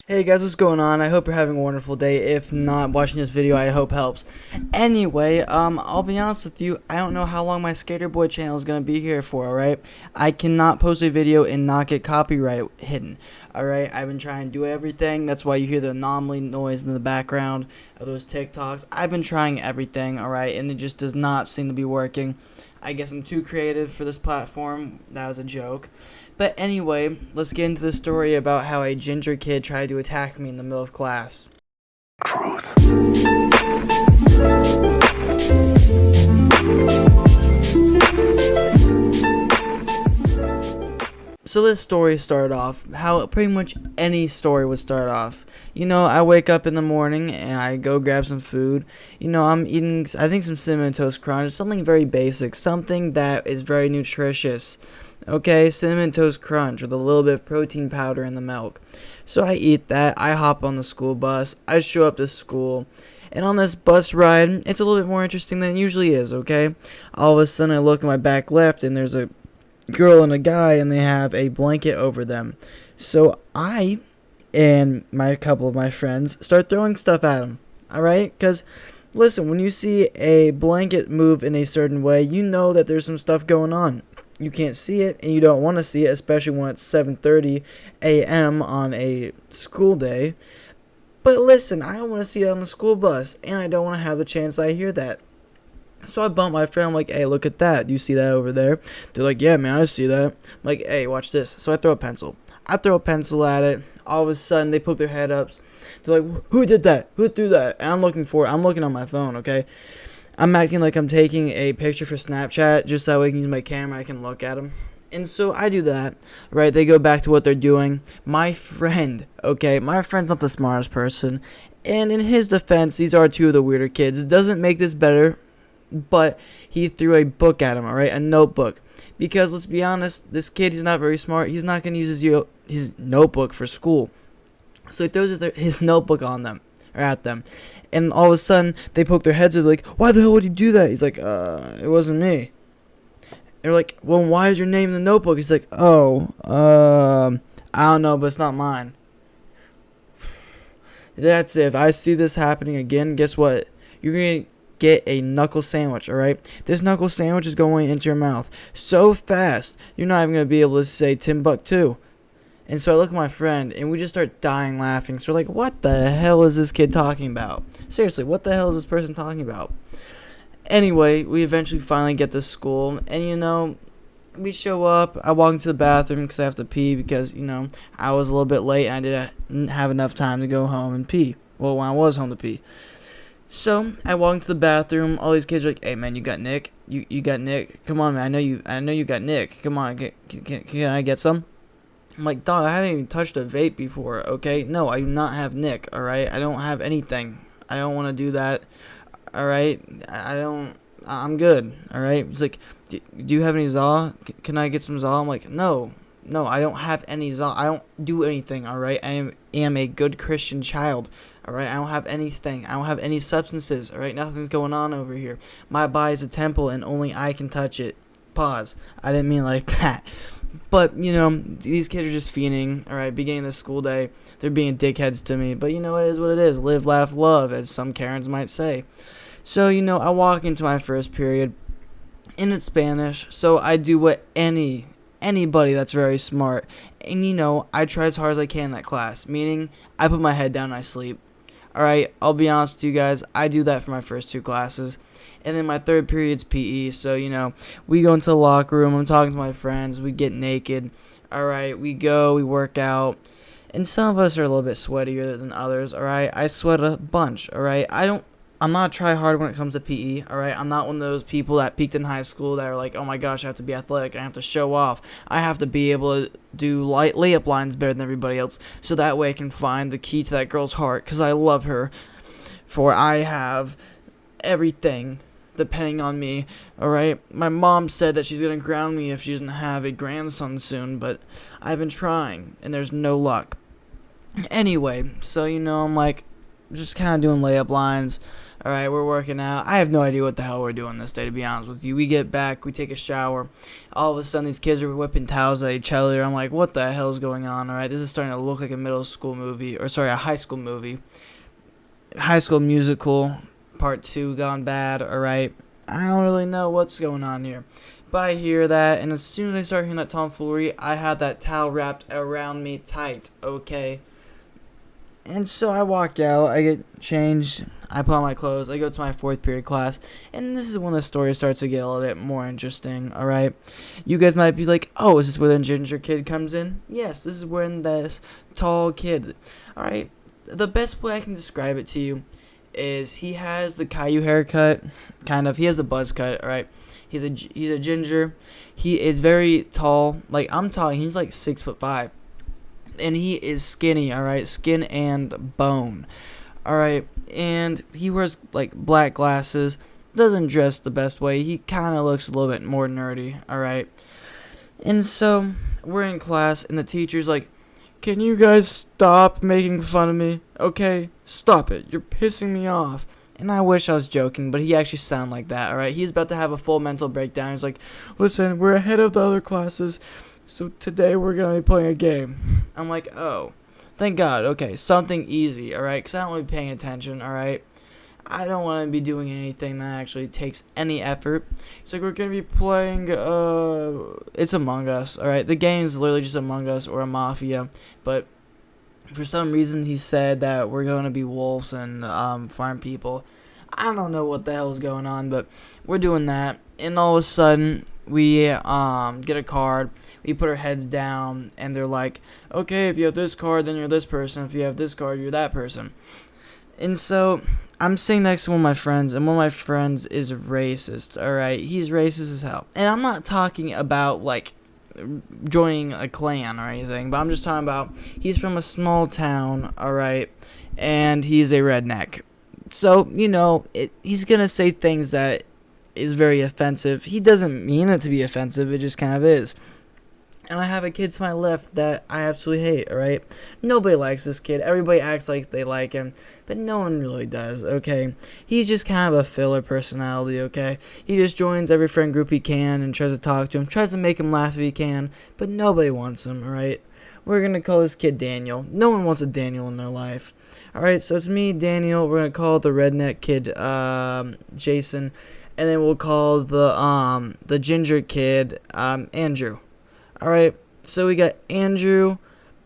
Hey guys, what's going on? I hope you're having a wonderful day. If not, watching this video I hope helps. Anyway, I'll be honest with you, I don't know how long my Skater Boy channel is gonna be here for, alright? I cannot post a video and not get copyright hidden. Alright, I've been trying to do everything. That's why you hear the anomaly noise in the background of those TikToks. I've been trying everything, alright, and it just does not seem to be working. I guess I'm too creative for this platform. That was a joke. But anyway, let's get into the story about how a ginger kid tried to attack me in the middle of class. So this story started off how pretty much any story would start off. You know, I wake up in the morning and I go grab some food. You know, I'm eating, I think, some Cinnamon Toast Crunch, something very basic, something that is very nutritious. Okay, Cinnamon Toast Crunch with a little bit of protein powder in the milk. So I eat that, I hop on the school bus, I show up to school. And on this bus ride, it's a little bit more interesting than it usually is, okay? All of a sudden I look at my back left and there's a girl and a guy and they have a blanket over them. So I and a couple of my friends start throwing stuff at them. Alright? Because listen, when you see a blanket move in a certain way, you know that there's some stuff going on. You can't see it and you don't want to see it, especially when it's 7:30 a.m. on a school day. But listen, I don't want to see it on the school bus and I don't want to have the chance I hear that. So I bump my friend. I'm like, hey, look at that. Do you see that over there? They're like, yeah, man, I see that. I'm like, hey, watch this. So I throw a pencil. I throw a pencil at it. All of a sudden, they poke their head up. They're like, who did that? Who threw that? And I'm looking for it. I'm looking on my phone, okay? I'm acting like I'm taking a picture for Snapchat just so I can use my camera. I can look at them. And so I do that, right? They go back to what they're doing. My friend, okay? My friend's not the smartest person. And in his defense, these are two of the weirder kids. It doesn't make this better, but he threw a book at him, alright? A notebook. Because let's be honest, this kid, he's not very smart. He's not going to use his notebook for school. So he throws his notebook on them, or at them. And all of a sudden, they poke their heads up like, why the hell would you do that? He's like, it wasn't me. They're like, well, why is your name in the notebook? He's like, oh, I don't know, but it's not mine. That's it. If I see this happening again, guess what? You're going to get a knuckle sandwich, alright? This knuckle sandwich is going into your mouth so fast, you're not even going to be able to say Timbuktu. And so I look at my friend, and we just start dying laughing. So we're like, what the hell is this kid talking about? Seriously, what the hell is this person talking about? Anyway, we eventually finally get to school, and you know, we show up. I walk into the bathroom because I have to pee because, you know, I was a little bit late and I didn't have enough time to go home and pee. Well, when I was home to pee. So I walk into the bathroom. All these kids are like, "Hey man, you got Nick? You got Nick? Come on, man. I know you got Nick. Come on, can I get some?" I'm like, "Dog, I haven't even touched a vape before. Okay, no, I do not have Nick. All right, I don't have anything. I don't want to do that. All right, I don't. I'm good. All right." He's like, "Do you have any Zaw? Can I get some Zaw?" I'm like, "No, I don't have any Zaw. I don't do anything. All right, I am a good Christian child. All right, I don't have anything. I don't have any substances. All right, nothing's going on over here. My body's a temple, and only I can touch it." Pause. I didn't mean like that. But, you know, these kids are just fiending. All right, beginning of the school day, they're being dickheads to me. But you know, it is what it is. Live, laugh, love, as some Karens might say. So, you know, I walk into my first period, and it's Spanish. So I do what anybody that's very smart. And, you know, I try as hard as I can in that class. Meaning, I put my head down and I sleep. Alright, I'll be honest with you guys, I do that for my first two classes. And then my third period's PE, so, you know, we go into the locker room, I'm talking to my friends, we get naked. Alright, we go, we work out. And some of us are a little bit sweatier than others, alright? I sweat a bunch, alright? I'm not try hard when it comes to PE, alright? I'm not one of those people that peaked in high school that are like, oh my gosh, I have to be athletic, I have to show off. I have to be able to do light layup lines better than everybody else, so that way I can find the key to that girl's heart, because I love her. For I have everything depending on me, alright? My mom said that she's going to ground me if she doesn't have a grandson soon, but I've been trying, and there's no luck. Anyway, so, you know, I'm like, just kind of doing layup lines. All right, we're working out. I have no idea what the hell we're doing this day, to be honest with you. We get back, we take a shower. All of a sudden, these kids are whipping towels at each other. I'm like, what the hell is going on? All right, this is starting to look like a middle school movie, or sorry, a high school movie. High School Musical Part 2 gone bad. All right, I don't really know what's going on here. But I hear that, and as soon as I start hearing that tomfoolery, I had that towel wrapped around me tight, okay? And so I walk out, I get changed, I put on my clothes, I go to my 4th period class, and this is when the story starts to get a little bit more interesting, alright? You guys might be like, oh, is this where the ginger kid comes in? Yes, this is when this tall kid, alright? The best way I can describe it to you is he has the Caillou haircut, kind of, he has a buzz cut, alright? He's a ginger, he is very tall, like, I'm tall, he's like 6'5", and he is skinny, alright, skin and bone, alright, and he wears, like, black glasses, doesn't dress the best way, he kind of looks a little bit more nerdy, alright, and so, we're in class, and the teacher's like, can you guys stop making fun of me, okay, stop it, you're pissing me off. And I wish I was joking, but he actually sounded like that, alright? He's about to have a full mental breakdown. He's like, listen, we're ahead of the other classes, so today we're going to be playing a game. I'm like, oh, thank God, okay, something easy, alright? Because I don't want to be paying attention, alright? I don't want to be doing anything that actually takes any effort. So we're going to be playing, it's Among Us, alright? The game is literally just Among Us or a Mafia, but for some reason, he said that we're going to be wolves and farm people. I don't know what the hell is going on, but we're doing that. And all of a sudden, we get a card. We put our heads down, and they're like, okay, if you have this card, then you're this person. If you have this card, you're that person. And so, I'm sitting next to one of my friends, and one of my friends is racist, alright? He's racist as hell. And I'm not talking about, like, joining a clan or anything, but I'm just talking about he's from a small town, alright, and he's a redneck. So, you know, he's gonna say things that is very offensive. He doesn't mean it to be offensive, it just kind of is. And I have a kid to my left that I absolutely hate, alright? Nobody likes this kid. Everybody acts like they like him, but no one really does, okay? He's just kind of a filler personality, okay? He just joins every friend group he can and tries to talk to him, tries to make him laugh if he can, but nobody wants him, alright? We're going to call this kid Daniel. No one wants a Daniel in their life. Alright, so it's me, Daniel. We're going to call the redneck kid Jason, and then we'll call the ginger kid Andrew. Alright, so we got Andrew,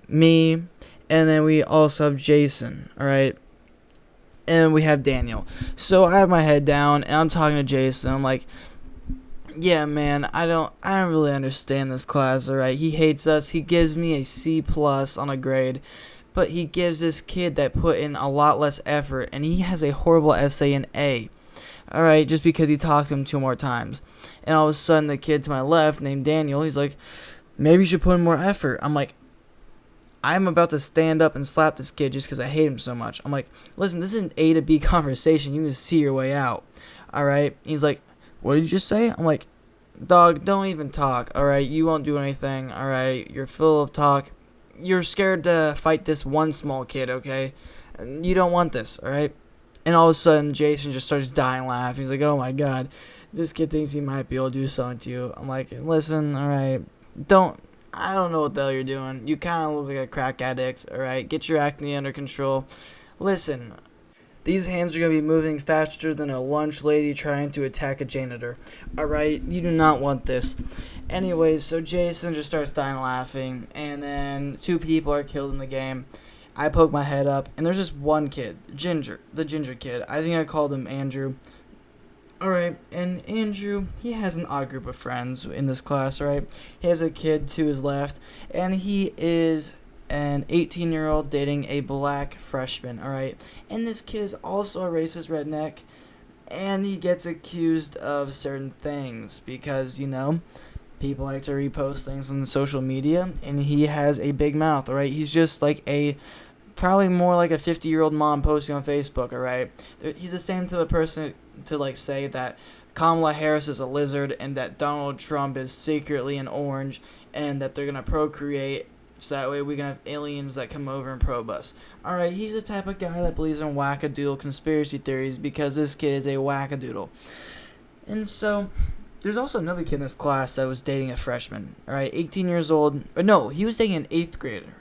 me, and then we also have Jason, alright? And we have Daniel. So I have my head down, and I'm talking to Jason. I'm like, yeah, man, I don't really understand this class, alright? He hates us. He gives me a C+ on a grade, but he gives this kid that put in a lot less effort, and he has a horrible essay in A. Alright, just because he talked to him 2 more times. And all of a sudden, the kid to my left, named Daniel, he's like, maybe you should put in more effort. I'm like, I'm about to stand up and slap this kid just because I hate him so much. I'm like, listen, this is an A to B conversation. You can see your way out. Alright? He's like, what did you just say? I'm like, dog, don't even talk. Alright? You won't do anything. Alright? You're full of talk. You're scared to fight this one small kid, okay? You don't want this, alright? And all of a sudden, Jason just starts dying laughing. He's like, oh my god, this kid thinks he might be able to do something to you. I'm like, listen, alright, I don't know what the hell you're doing. You kind of look like a crack addict, alright? Get your acne under control. Listen, these hands are going to be moving faster than a lunch lady trying to attack a janitor, alright? You do not want this. Anyways, so Jason just starts dying laughing, and then 2 people are killed in the game. I poke my head up, and there's just one kid, the ginger kid. I think I called him Andrew. Alright, and Andrew, he has an odd group of friends in this class, right? He has a kid to his left, and he is an 18-year-old dating a black freshman, alright? And this kid is also a racist redneck, and he gets accused of certain things because, you know, people like to repost things on social media, and he has a big mouth, alright? He's just like probably more like a 50-year-old mom posting on Facebook, alright? He's the same type of person to, like, say that Kamala Harris is a lizard and that Donald Trump is secretly an orange and that they're going to procreate so that way we can have aliens that come over and probe us. Alright, he's the type of guy that believes in wackadoodle conspiracy theories because this kid is a wackadoodle. And so, there's also another kid in this class that was dating a freshman. Alright, 18 years old. Or no, he was dating an 8th grader.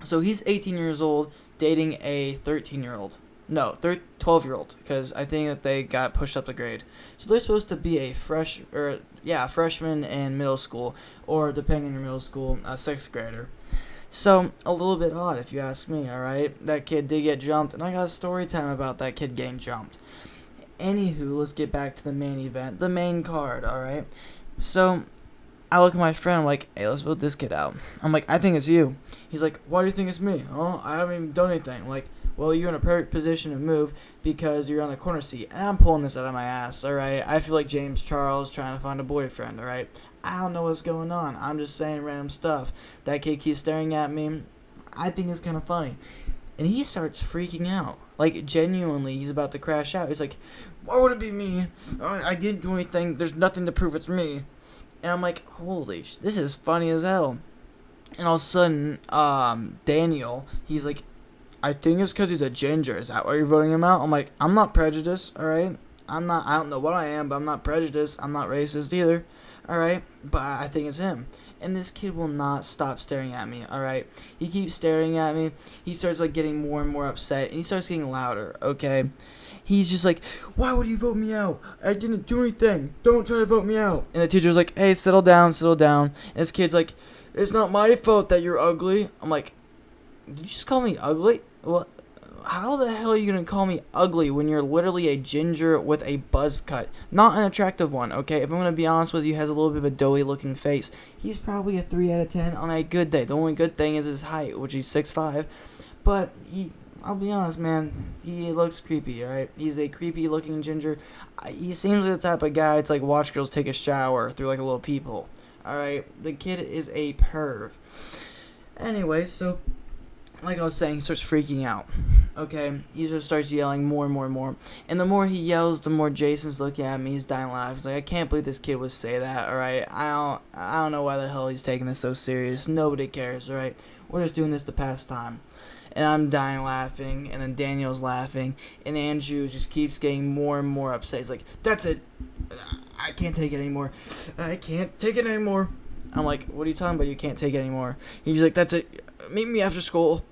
So he's 18 years old dating a 13-year-old. No, 12-year-old, because I think that they got pushed up the grade. So they're supposed to be a freshman in middle school, or depending on your middle school, a 6th grader. So, a little bit odd if you ask me, alright? That kid did get jumped, and I got a story time about that kid getting jumped. Anywho, let's get back to the main event, the main card, alright? So, I look at my friend, I'm like, hey, let's vote this kid out. I'm like, I think it's you. He's like, why do you think it's me? Oh, I haven't even done anything. I'm like, well, you're in a perfect position to move because you're on the corner seat. And I'm pulling this out of my ass, alright? I feel like James Charles trying to find a boyfriend, alright? I don't know what's going on. I'm just saying random stuff. That kid keeps staring at me. I think it's kind of funny. And he starts freaking out. Like, genuinely, he's about to crash out. He's like, why would it be me? I didn't do anything. There's nothing to prove it's me. And I'm like, holy this is funny as hell. And all of a sudden, Daniel, he's like, I think it's because he's a ginger. Is that why you're voting him out? I'm like, I'm not prejudiced, alright? I don't know what I am, but I'm not prejudiced. I'm not racist either, alright? But I think it's him. And this kid will not stop staring at me, alright? He keeps staring at me. He starts, like, getting more and more upset. And he starts getting louder, okay? He's just like, why would you vote me out? I didn't do anything. Don't try to vote me out. And the teacher's like, hey, settle down, settle down. And this kid's like, it's not my fault that you're ugly. I'm like, did you just call me ugly? What? How the hell are you going to call me ugly when you're literally a ginger with a buzz cut? Not an attractive one, okay? If I'm going to be honest with you, he has a little bit of a doughy looking face. He's probably a 3 out of 10 on a good day. The only good thing is his height, which he's 6'5". But I'll be honest, man, he looks creepy, alright? He's a creepy looking ginger. He seems like the type of guy to like watch girls take a shower through like a little peephole. Alright? The kid is a perv. Anyway, so like I was saying, he starts freaking out. Okay, he just starts yelling more and more and more. And the more he yells, the more Jason's looking at me. He's dying laughing. He's like, I can't believe this kid would say that. All right, I don't know why the hell he's taking this so serious. Nobody cares. All right, we're just doing this to pass time. And I'm dying laughing, and then Daniel's laughing, and Andrew just keeps getting more and more upset. He's like, that's it. I can't take it anymore. I can't take it anymore. I'm like, what are you talking about? You can't take it anymore. He's like, that's it. Meet me after school.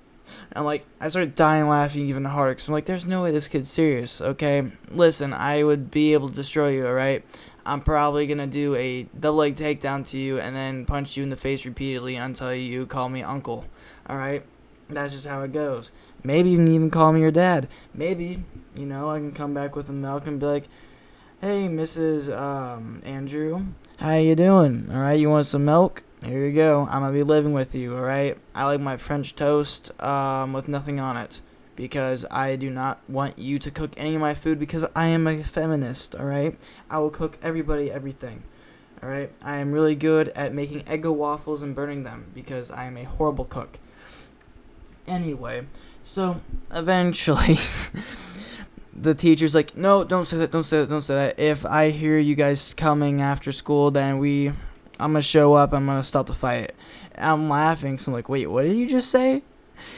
I'm like, I started dying laughing even harder, because I'm like, there's no way this kid's serious, okay? Listen, I would be able to destroy you, alright? I'm probably going to do a double leg takedown to you and then punch you in the face repeatedly until you call me uncle, alright? That's just how it goes. Maybe you can even call me your dad. Maybe, I can come back with the milk and be like, hey, Mrs. Andrew, how you doing? Alright, you want some milk? Here you go. I'm going to be living with you, alright? I like my French toast with nothing on it, because I do not want you to cook any of my food, because I am a feminist, alright? I will cook everybody everything, alright? I am really good at making Eggo waffles and burning them, because I am a horrible cook. Anyway, so eventually the teacher's like, no, don't say that, don't say that, don't say that. If I hear you guys coming after school, then I'm going to show up, I'm going to stop the fight. And I'm laughing, so I'm like, wait, what did you just say?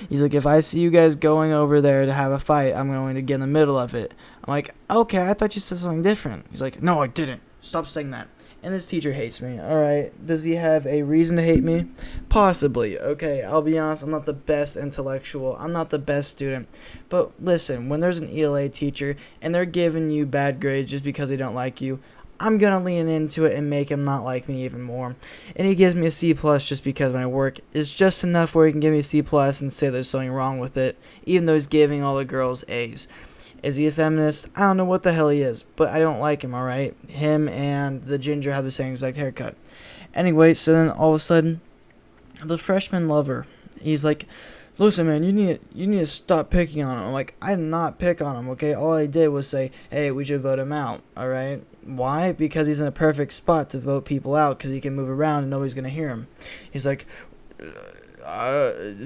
He's like, if I see you guys going over there to have a fight, I'm going to get in the middle of it. I'm like, okay, I thought you said something different. He's like, no, I didn't. Stop saying that. And this teacher hates me, alright? Does he have a reason to hate me? Possibly, okay? I'll be honest, I'm not the best intellectual. I'm not the best student. But listen, when there's an ELA teacher and they're giving you bad grades just because they don't like you, I'm going to lean into it and make him not like me even more. And he gives me a C+ just because my work is just enough where he can give me a C+ and say there's something wrong with it, even though he's giving all the girls A's. Is he a feminist? I don't know what the hell he is, but I don't like him, alright? Him and the ginger have the same exact haircut. Anyway, so then all of a sudden, the freshman lover, he's like, listen, man, you need to stop picking on him. I'm like, I did not pick on him, okay? All I did was say, hey, we should vote him out, alright? Why? Because he's in a perfect spot to vote people out, because he can move around and nobody's going to hear him. He's like,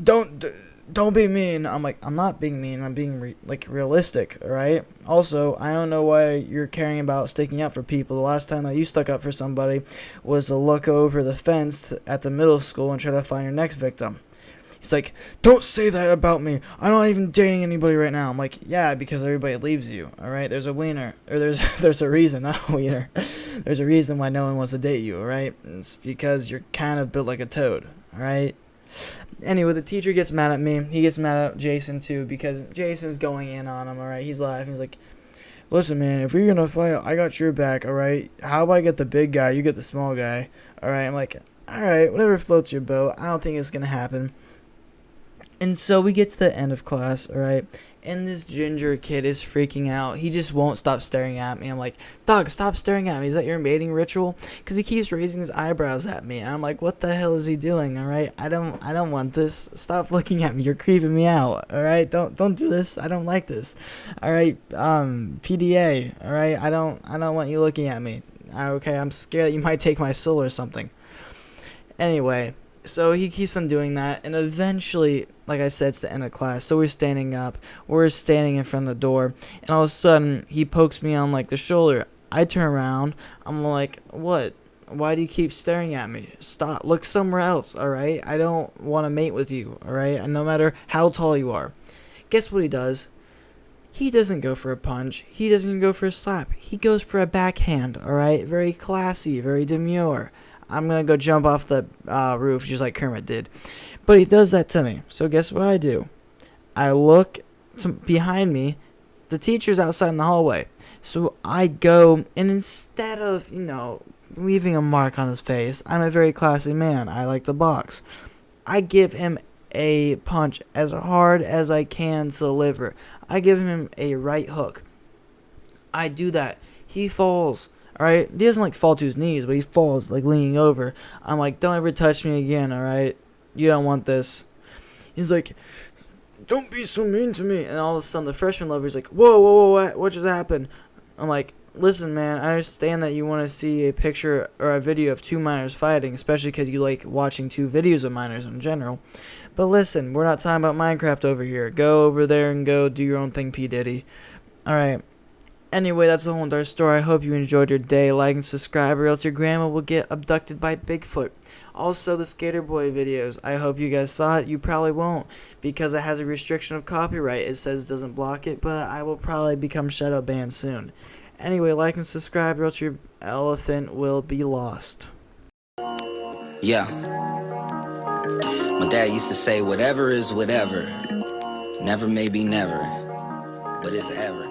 don't don't be mean. I'm like, I'm not being mean. I'm being realistic. All right. Also, I don't know why you're caring about sticking up for people. The last time that you stuck up for somebody was to look over the fence at the middle school and try to find your next victim. He's like, don't say that about me. I'm not even dating anybody right now. I'm like, yeah, because everybody leaves you. All right. There's a wiener, or there's a reason, not a wiener. There's a reason why no one wants to date you. All right. It's because you're kind of built like a toad. All right. Anyway, the teacher gets mad at me. He gets mad at Jason too because Jason's going in on him. All right. He's laughing. He's like, listen, man, if we're gonna fight, I got your back. All right. How about I get the big guy, you get the small guy. All right. I'm like, all right, whatever floats your boat. I don't think it's gonna happen. And so we get to the end of class, alright, and this ginger kid is freaking out. He just won't stop staring at me. I'm like, Doug, stop staring at me. Is that your mating ritual? Because he keeps raising his eyebrows at me. And I'm like, what the hell is he doing, alright? I don't want this. Stop looking at me. You're creeping me out, alright? Don't do this. I don't like this. Alright, PDA, alright? I don't want you looking at me. Okay, I'm scared that you might take my soul or something. Anyway, so he keeps on doing that, and eventually, like I said, it's the end of class, so we're standing up, we're standing in front of the door, and all of a sudden, he pokes me on, like, the shoulder. I turn around, I'm like, what? Why do you keep staring at me? Stop, look somewhere else, alright? I don't want to mate with you, alright? And no matter how tall you are. Guess what he does? He doesn't go for a punch, he doesn't even go for a slap, he goes for a backhand, alright? Very classy, very demure. I'm going to go jump off the roof just like Kermit did. But he does that to me. So guess what I do? I look behind me. The teacher's outside in the hallway. So I go, and instead of, leaving a mark on his face, I'm a very classy man. I like to box. I give him a punch as hard as I can to the liver. I give him a right hook. I do that. He falls. Alright, he doesn't fall to his knees, but he falls leaning over. I'm like, don't ever touch me again, alright? You don't want this. He's like, don't be so mean to me. And all of a sudden the freshman lover's like, whoa, what just happened? I'm like, listen, man, I understand that you want to see a picture or a video of two minors fighting, especially because you like watching two videos of minors in general. But listen, we're not talking about Minecraft over here. Go over there and go do your own thing, P. Diddy. Alright. Anyway, that's the whole entire story. I hope you enjoyed your day. Like and subscribe, or else your grandma will get abducted by Bigfoot. Also, the Skater Boy videos. I hope you guys saw it. You probably won't, because it has a restriction of copyright. It says it doesn't block it, but I will probably become shadow banned soon. Anyway, like and subscribe, or else your elephant will be lost. Yeah. My dad used to say, whatever is whatever. Never may be never, but it's ever.